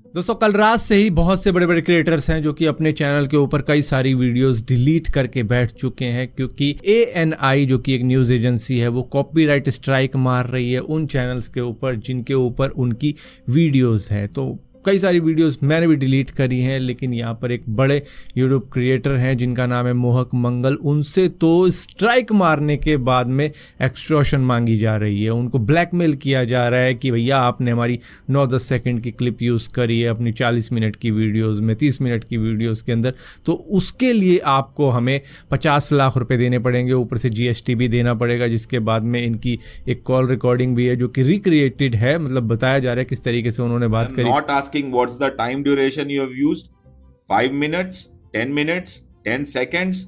दोस्तों कल रात से ही बहुत से बड़े बड़े क्रिएटर्स हैं जो कि अपने चैनल के ऊपर कई सारी वीडियोस डिलीट करके बैठ चुके हैं क्योंकि ANI जो कि एक न्यूज़ एजेंसी है वो कॉपीराइट स्ट्राइक मार रही है उन चैनल्स के ऊपर जिनके ऊपर उनकी वीडियोस हैं। तो कई सारी वीडियोस मैंने भी डिलीट करी हैं, लेकिन यहाँ पर एक बड़े यूट्यूब क्रिएटर हैं जिनका नाम है मोहक मंगल, उनसे तो स्ट्राइक मारने के बाद में एक्सटॉर्शन मांगी जा रही है। उनको ब्लैकमेल किया जा रहा है कि भैया आपने हमारी 9-10 सेकंड की क्लिप यूज़ करी है अपनी 40 मिनट की वीडियोज़ में, 30 मिनट की वीडियोज़ के अंदर, तो उसके लिए आपको हमें 50 लाख रुपए देने पड़ेंगे, ऊपर से GST भी देना पड़ेगा। जिसके बाद में इनकी एक कॉल रिकॉर्डिंग भी है जो कि रिक्रिएटेड है, मतलब बताया जा रहा है किस तरीके से उन्होंने बात करी। What's the time duration you have used? 5 minutes, 10 minutes, 10 seconds.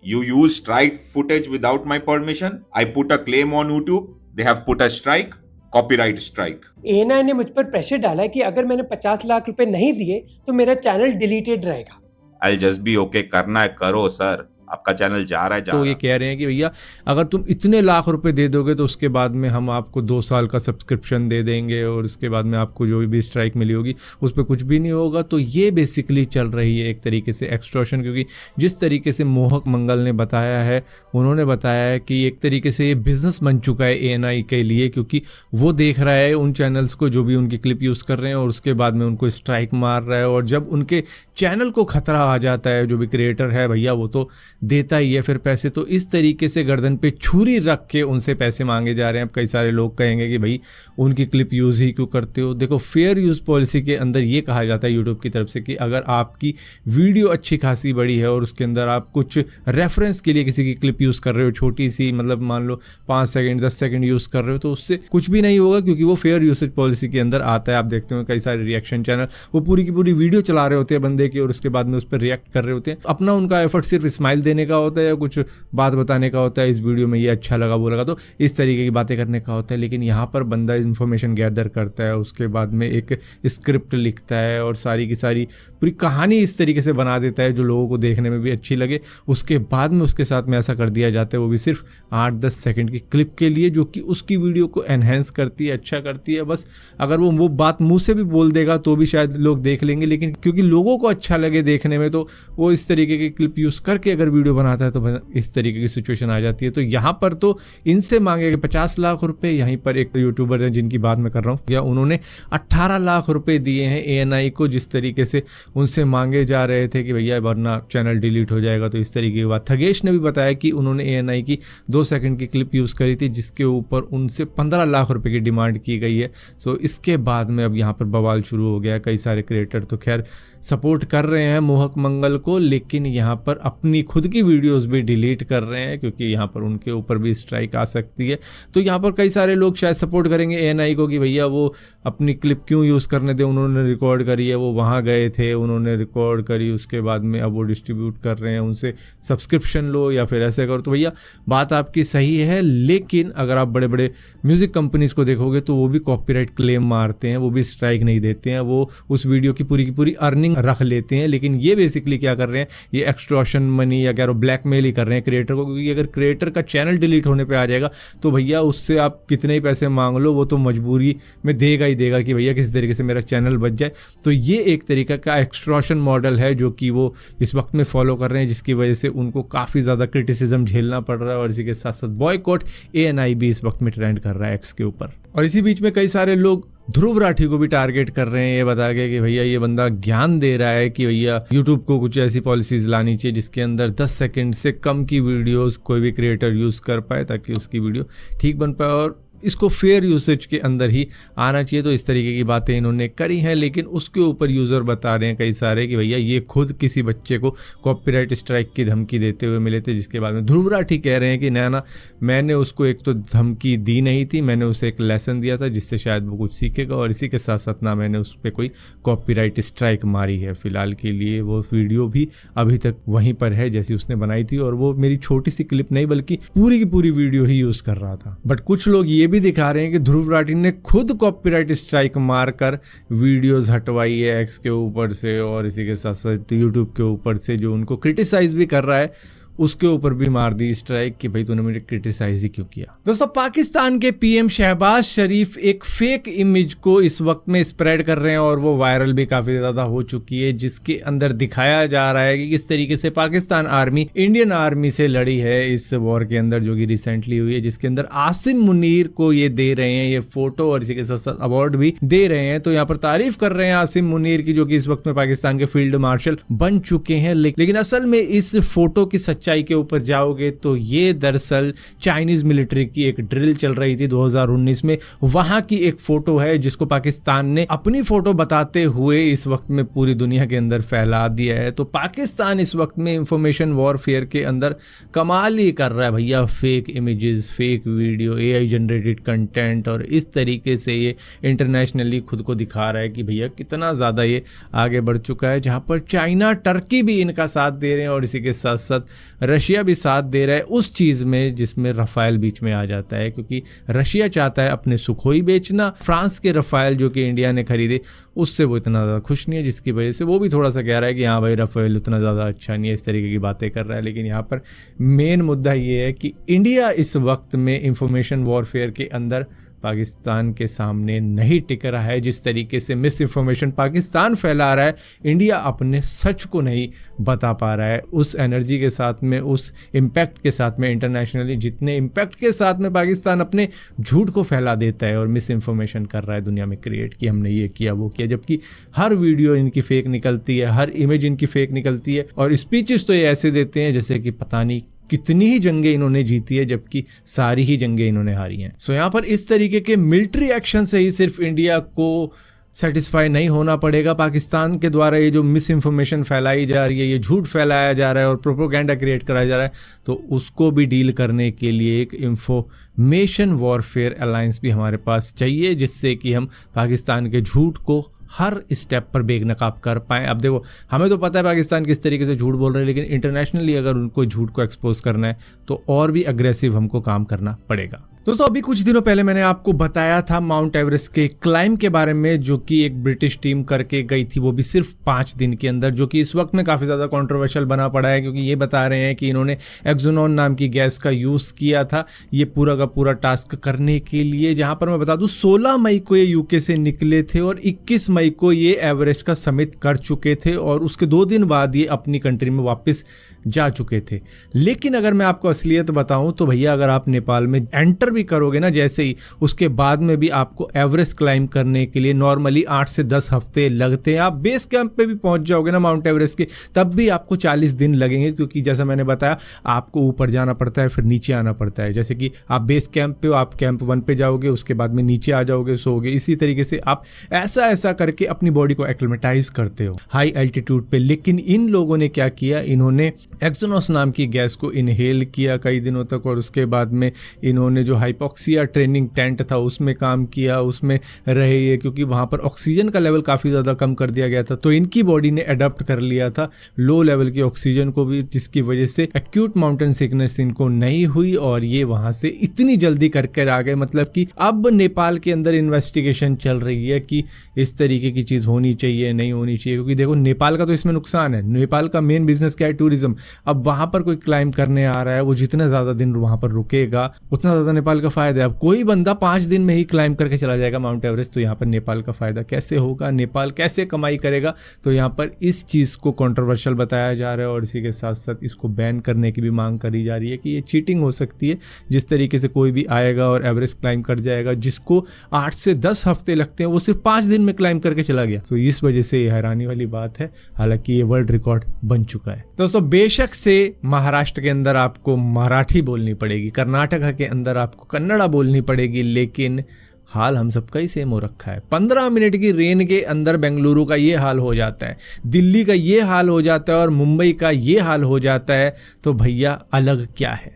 You use strike footage without my permission. I put a claim on YouTube. They have put a strike, copyright strike. ANI ने मुझ पर pressure डाला है कि अगर मैंने 50 लाख रुपए नहीं दिए तो मेरा चैनल डिलीटेड रहेगा। I'll just be okay. करना है करो सर, आपका चैनल जा रहा है तो ये कह रहे हैं कि भैया अगर तुम इतने लाख रुपए दे दोगे तो उसके बाद में हम आपको 2 साल का सब्सक्रिप्शन दे देंगे और उसके बाद में आपको जो भी स्ट्राइक मिली होगी उस पर कुछ भी नहीं होगा। तो ये बेसिकली चल रही है एक तरीके से एक्सटॉर्शन, क्योंकि जिस तरीके से मोहक मंगल ने बताया है, उन्होंने बताया है कि एक तरीके से ये बिज़नेस बन चुका है ANI के लिए, क्योंकि वो देख रहा है उन चैनल्स को जो भी उनकी क्लिप यूज़ कर रहे हैं और उसके बाद में उनको स्ट्राइक मार रहा है। और जब उनके चैनल को खतरा आ जाता है, जो भी क्रिएटर है भैया वो तो देता ही है फिर पैसे, तो इस तरीके से गर्दन पे छुरी रख के उनसे पैसे मांगे जा रहे हैं। अब कई सारे लोग कहेंगे कि भाई उनकी क्लिप यूज़ ही क्यों करते हो। देखो, फेयर यूज़ पॉलिसी के अंदर ये कहा जाता है यूट्यूब की तरफ से कि अगर आपकी वीडियो अच्छी खासी बड़ी है और उसके अंदर आप कुछ रेफरेंस के लिए किसी की क्लिप यूज़ कर रहे हो, छोटी सी, मतलब मान लो 5 सेकंड 10 सेकंड यूज़ कर रहे हो, तो उससे कुछ भी नहीं होगा क्योंकि वो फेयर यूसेज पॉलिसी के अंदर आता है। आप देखते हो कई सारे रिएक्शन चैनल वो पूरी की पूरी वीडियो चला रहे होते हैं बंदे की और उसके बाद में उस पर रिएक्ट कर रहे होते हैं। अपना उनका एफर्ट सिर्फ स्माइल देने का होता है या कुछ बात बताने का होता है, इस वीडियो में ये अच्छा लगा वो लगा, तो इस तरीके की बातें करने का होता है। लेकिन यहाँ पर बंदा इन्फॉर्मेशन गैदर करता है, उसके बाद में एक स्क्रिप्ट लिखता है और सारी की सारी पूरी कहानी इस तरीके से बना देता है जो लोगों को देखने में भी अच्छी लगे। उसके बाद में उसके साथ में ऐसा कर दिया जाता है, वो भी सिर्फ 8-10 सेकंड की क्लिप के लिए, जो कि उसकी वीडियो को एनहेंस करती है, अच्छा करती है। बस अगर वो बात मुंह से भी बोल देगा तो भी शायद लोग देख लेंगे, लेकिन क्योंकि लोगों को अच्छा लगे देखने में तो वो इस तरीके की क्लिप यूज़ करके अगर वीडियो बनाता है तो इस तरीके की सिचुएशन आ जाती है। तो यहाँ पर तो इनसे मांगे 50 लाख रुपए। यहीं पर एक यूट्यूबर है जिनकी बात मैं कर रहा हूँ, या उन्होंने 18 लाख रुपए दिए हैं ANI को, जिस तरीके से उनसे मांगे जा रहे थे कि भैया वरना चैनल डिलीट हो जाएगा। तो इस तरीके की बात थगेश ने भी बताया कि उन्होंने ANI की 2 सेकंड की क्लिप यूज़ करी थी जिसके ऊपर उनसे 15 लाख रुपए की डिमांड की गई है। सो इसके बाद में अब यहाँ पर बवाल शुरू हो गया। कई सारे क्रिएटर तो खैर सपोर्ट कर रहे हैं मोहक मंगल को, लेकिन यहाँ पर अपनी खुद की वीडियोस भी डिलीट कर रहे हैं क्योंकि यहाँ पर उनके ऊपर भी स्ट्राइक आ सकती है। तो यहाँ पर कई सारे लोग शायद सपोर्ट करेंगे ANI को कि भैया वो अपनी क्लिप क्यों यूज़ करने दें, उन्होंने रिकॉर्ड करी है, वो वहाँ गए थे, उन्होंने रिकॉर्ड करी, उसके बाद में अब वो डिस्ट्रीब्यूट कर रहे हैं, उनसे सब्सक्रिप्शन लो या फिर ऐसे करो। तो भैया बात आपकी सही है, लेकिन अगर आप बड़े बड़े म्यूज़िक कंपनीज़ को देखोगे तो वो भी कॉपीराइट क्लेम मारते हैं, वो भी स्ट्राइक नहीं देते हैं, वो उस वीडियो की पूरी अर्निंग रख लेते हैं। लेकिन ये बेसिकली क्या कर रहे हैं, ये एक्सटॉर्शन मनी या कह रो ब्लैकमेल ही कर रहे हैं क्रिएटर को, क्योंकि अगर क्रिएटर का चैनल डिलीट होने पे आ जाएगा तो भैया उससे आप कितने ही पैसे मांग लो वो तो मजबूरी में देगा ही देगा कि भैया किसी तरीके से मेरा चैनल बच जाए। तो ये एक तरीका का एक्सटॉर्शन मॉडल है जो कि वो इस वक्त में फॉलो कर रहे हैं, जिसकी वजह से उनको काफ़ी ज़्यादा क्रिटिसिज्म झेलना पड़ रहा है। और इसी के साथ साथ बॉयकॉट ANI भी इस वक्त में ट्रेंड कर रहा है X के ऊपर। और इसी बीच में कई सारे लोग ध्रुव राठी को भी टारगेट कर रहे हैं, ये बता के कि भैया ये बंदा ज्ञान दे रहा है कि भैया यूट्यूब को कुछ ऐसी पॉलिसीज लानी चाहिए जिसके अंदर 10 सेकंड से कम की वीडियोस कोई भी क्रिएटर यूज़ कर पाए ताकि उसकी वीडियो ठीक बन पाए और इसको फेयर यूसेज के अंदर ही आना चाहिए। तो इस तरीके की बातें इन्होंने करी हैं, लेकिन उसके ऊपर यूज़र बता रहे हैं कई सारे कि भैया ये खुद किसी बच्चे को कॉपीराइट स्ट्राइक की धमकी देते हुए मिले थे, जिसके बाद में ध्रुव राठी कह रहे हैं कि ना मैंने उसको एक तो धमकी दी नहीं थी, मैंने उसे एक लेसन दिया था जिससे शायद वो कुछ सीखेगा, और इसी के साथ साथ ना मैंने उस पर कोई कॉपीराइट स्ट्राइक मारी है। फिलहाल के लिए वो वीडियो भी अभी तक वहीं पर है जैसी उसने बनाई थी, और वो मेरी छोटी सी क्लिप नहीं बल्कि पूरी की पूरी वीडियो ही यूज़ कर रहा था। बट कुछ लोग ये भी दिखा रहे हैं कि ध्रुव राठी ने खुद कॉपीराइट स्ट्राइक मारकर वीडियोस हटवाई है X के ऊपर से, और इसी के साथ साथ YouTube के ऊपर से जो उनको क्रिटिसाइज भी कर रहा है उसके ऊपर भी मार दी स्ट्राइक कि भाई तूने मुझे क्रिटिसाइज ही क्यों किया। दोस्तों पाकिस्तान के पीएम शहबाज शरीफ एक फेक इमेज को इस वक्त में स्प्रेड कर रहे हैं और वो वायरल भी काफी ज्यादा हो चुकी है, जिसके अंदर दिखाया जा रहा है कि किस तरीके से पाकिस्तान आर्मी इंडियन आर्मी से लड़ी है इस वॉर के अंदर जो कि रिसेंटली हुई है, जिसके अंदर आसिम मुनीर को ये दे रहे हैं ये फोटो और इसी के साथ साथ अवार्ड भी दे रहे हैं। तो यहाँ पर तारीफ कर रहे हैं आसिम मुनीर की, जो कि इस वक्त में पाकिस्तान के फील्ड मार्शल बन चुके हैं। लेकिन असल में इस फोटो की सच्चाई के ऊपर जाओगे तो ये दरअसल चाइनीज मिलिट्री की एक ड्रिल चल रही थी 2019 में, वहां की एक फोटो है जिसको पाकिस्तान ने अपनी फोटो बताते हुए इस वक्त में पूरी दुनिया के अंदर फैला दिया है। तो पाकिस्तान इस वक्त में इंफॉर्मेशन वॉरफेयर के अंदर कमाल ही कर रहा है भैया, fake images, fake video, AI generated content, और इस तरीके से ये इंटरनेशनली खुद को दिखा रहा है कि भैया कितना ज़्यादा ये आगे बढ़ चुका है, जहाँ पर चाइना टर्की भी इनका साथ दे रहे हैं और इसी के साथ साथ रशिया भी साथ दे रहा है उस चीज़ में जिसमें रफ़ाइल बीच में आ जाता है, क्योंकि रशिया चाहता है अपने सुखोई बेचना, फ्रांस के रफ़ाइल जो कि इंडिया ने खरीदे उससे वो इतना ज़्यादा खुश नहीं है, जिसकी वजह से वो भी थोड़ा सा कह रहा है कि हाँ भाई रफ़ाइल उतना ज़्यादा अच्छा नहीं है, इस तरीके की बातें कर रहा है। लेकिन यहाँ पर मेन मुद्दा ये है कि इंडिया इस वक्त में इंफॉर्मेशन वॉरफेयर के अंदर पाकिस्तान के सामने नहीं टिक रहा है। जिस तरीके से मिस इन्फॉर्मेशन पाकिस्तान फैला रहा है, इंडिया अपने सच को नहीं बता पा रहा है। उस एनर्जी के साथ में, उस इम्पैक्ट के साथ में, इंटरनेशनली जितने इम्पैक्ट के साथ में पाकिस्तान अपने झूठ को फैला देता है और मिस इन्फॉर्मेशन कर रहा है दुनिया में क्रिएट कि हमने ये किया वो किया, जबकि हर वीडियो इनकी फेक निकलती है, हर इमेज इनकी फेक निकलती है और स्पीचेस तो ये ऐसे देते हैं जैसे कि पता नहीं कितनी ही जंगें इन्होंने जीती है, जबकि सारी ही जंगें इन्होंने हारी हैं। सो यहाँ पर इस तरीके के मिलिट्री एक्शन से ही सिर्फ इंडिया को सेटिस्फाई नहीं होना पड़ेगा। पाकिस्तान के द्वारा ये जो मिस इन्फॉर्मेशन फैलाई जा रही है, ये झूठ फैलाया जा रहा है और प्रोपोगेंडा क्रिएट कराया जा रहा है, तो उसको भी डील करने के लिए एक इंफॉर्मेशन वॉरफेयर अलायंस भी हमारे पास चाहिए, जिससे कि हम पाकिस्तान के झूठ को हर स्टेप पर बेनकाब कर पाएँ। अब देखो, हमें तो पता है पाकिस्तान किस तरीके से झूठ बोल रहे हैं, लेकिन इंटरनेशनली अगर उनको झूठ को एक्सपोज करना है तो और भी अग्रेसिव हमको काम करना पड़ेगा। दोस्तों अभी कुछ दिनों पहले मैंने आपको बताया था माउंट एवरेस्ट के क्लाइम के बारे में, जो कि एक ब्रिटिश टीम करके गई थी, वो भी सिर्फ 5 दिन के अंदर, जो कि इस वक्त में काफ़ी ज़्यादा कंट्रोवर्शियल बना पड़ा है, क्योंकि ये बता रहे हैं कि इन्होंने एक्सोनॉन नाम की गैस का यूज़ किया था ये पूरा का पूरा टास्क करने के लिए। जहाँ पर मैं बता दूँ 16 मई को ये यूके से निकले थे और 21 मई को ये एवरेस्ट का समिट कर चुके थे और उसके 2 दिन बाद ये अपनी कंट्री में वापस जा चुके थे। लेकिन अगर मैं आपको असलियत बताऊं तो भैया, अगर आप नेपाल में एंटर भी करोगे ना जैसे ही, उसके बाद में भी आपको एवरेस्ट क्लाइम करने के लिए नॉर्मली 8 से 10 हफ्ते लगते हैं। आप बेस कैंप पे भी पहुंच जाओगे ना माउंट एवरेस्ट के, तब भी आपको 40 दिन लगेंगे, क्योंकि जैसा मैंने बताया आपको ऊपर जाना पड़ता है फिर नीचे आना पड़ता है। जैसे कि आप बेस कैंप पे हो, आप कैंप 1 पे जाओगे, उसके बाद में नीचे आ जाओगे, सोओगे, इसी तरीके से आप ऐसा करके अपनी बॉडी को एक्लिमेटाइज करते हो हाई एल्टीट्यूड पे। लेकिन इन लोगों ने क्या किया, इन्होंने एक्सोनॉस नाम की गैस को इनहेल किया कई दिनों तक और उसके बाद में इन्होंने जो हाइपोक्सिया ट्रेनिंग टेंट था उसमें काम किया, उसमें रहे ये, क्योंकि वहाँ पर ऑक्सीजन का लेवल काफ़ी ज़्यादा कम कर दिया गया था, तो इनकी बॉडी ने अडॉप्ट कर लिया था लो लेवल की ऑक्सीजन को भी, जिसकी वजह से एक्यूट माउंटेन सिकनेस इनको नहीं हुई और ये वहाँ से इतनी जल्दी करके आ गए। मतलब कि अब नेपाल के अंदर इन्वेस्टिगेशन चल रही है कि इस तरीके की चीज़ होनी चाहिए नहीं होनी चाहिए, क्योंकि देखो नेपाल का तो इसमें नुकसान है। नेपाल का मेन बिजनेस क्या है, टूरिज्म। अब वहाँ पर कोई क्लाइम करने आ रहा है, वो जितना ज़्यादा दिन वहाँ पर रुकेगा उतना ज़्यादा नेपाल का फ़ायदा है। अब कोई बंदा 5 दिन में ही क्लाइम करके चला जाएगा माउंट एवरेस्ट, तो यहाँ पर नेपाल का फ़ायदा कैसे होगा, नेपाल कैसे कमाई करेगा। तो यहाँ पर इस चीज़ को कंट्रोवर्शियल बताया जा रहा है और इसी के साथ साथ इसको बैन करने की भी मांग करी जा रही है कि ये चीटिंग हो सकती है। जिस तरीके से कोई भी आएगा और एवरेस्ट क्लाइम कर जाएगा, जिसको 8 से 10 हफ्ते लगते हैं, वो सिर्फ 5 दिन में क्लाइम करके चला गया। तो इस वजह से ये हैरानी वाली बात है, हालांकि ये वर्ल्ड रिकॉर्ड बन चुका है। दोस्तों बेशक से महाराष्ट्र के अंदर आपको मराठी बोलनी पड़ेगी, कर्नाटका के अंदर आपको कन्नड़ा बोलनी पड़ेगी, लेकिन हाल हम सबका ही सेम हो रखा है। 15 मिनट की रेन के अंदर बेंगलुरु का ये हाल हो जाता है, दिल्ली का ये हाल हो जाता है और मुंबई का ये हाल हो जाता है। तो भैया अलग क्या है,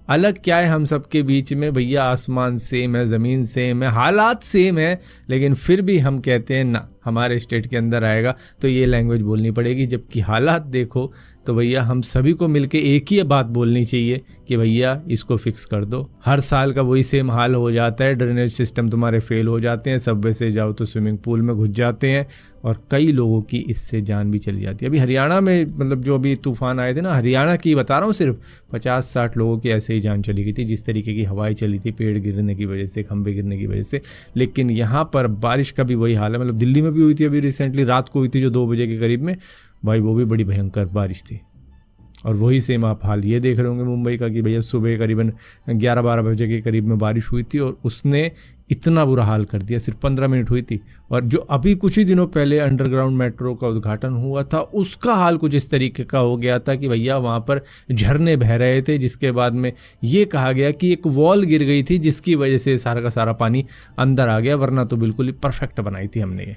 अलग क्या है हम सबके बीच में भैया? आसमान सेम है, ज़मीन सेम है, हालात सेम है, लेकिन फिर भी हम कहते हैं ना हमारे स्टेट के अंदर आएगा तो ये लैंग्वेज बोलनी पड़ेगी। जबकि हालात देखो तो भैया हम सभी को मिलके एक ही बात बोलनी चाहिए कि भैया इसको फिक्स कर दो। हर साल का वही सेम हाल हो जाता है, ड्रेनेज सिस्टम तुम्हारे फेल हो जाते हैं, सबवे से जाओ तो स्विमिंग पूल में घुस जाते हैं और कई लोगों की इससे जान भी चली जाती है। अभी हरियाणा में मतलब जो अभी तूफान आए थे ना, हरियाणा की बता रहा हूँ, सिर्फ 50-60 लोगों की ऐसे ही जान चली गई थी, जिस तरीके की हवाएं चली थी पेड़ गिरने की वजह से, खंभे गिरने की वजह से। लेकिन यहाँ पर बारिश का भी वही हाल है। मतलब दिल्ली में भी हुई थी अभी रिसेंटली, रात को हुई थी जो 2 बजे के करीब में, भाई वो भी बड़ी भयंकर बारिश थी। और वही सेम आप हाल ये देख रहे होंगे मुंबई का कि भैया सुबह करीबन 11-12 बजे के करीब में बारिश हुई थी और उसने इतना बुरा हाल कर दिया। सिर्फ 15 मिनट हुई थी। और जो अभी कुछ ही दिनों पहले अंडरग्राउंड मेट्रो का उद्घाटन हुआ था, उसका हाल कुछ इस तरीके का हो गया था कि भैया वहाँ पर झरने बह रहे थे, जिसके बाद में ये कहा गया कि एक वॉल गिर गई थी जिसकी वजह से सारा का सारा पानी अंदर आ गया, वरना तो बिल्कुल ही परफेक्ट बनाई थी हमने ये।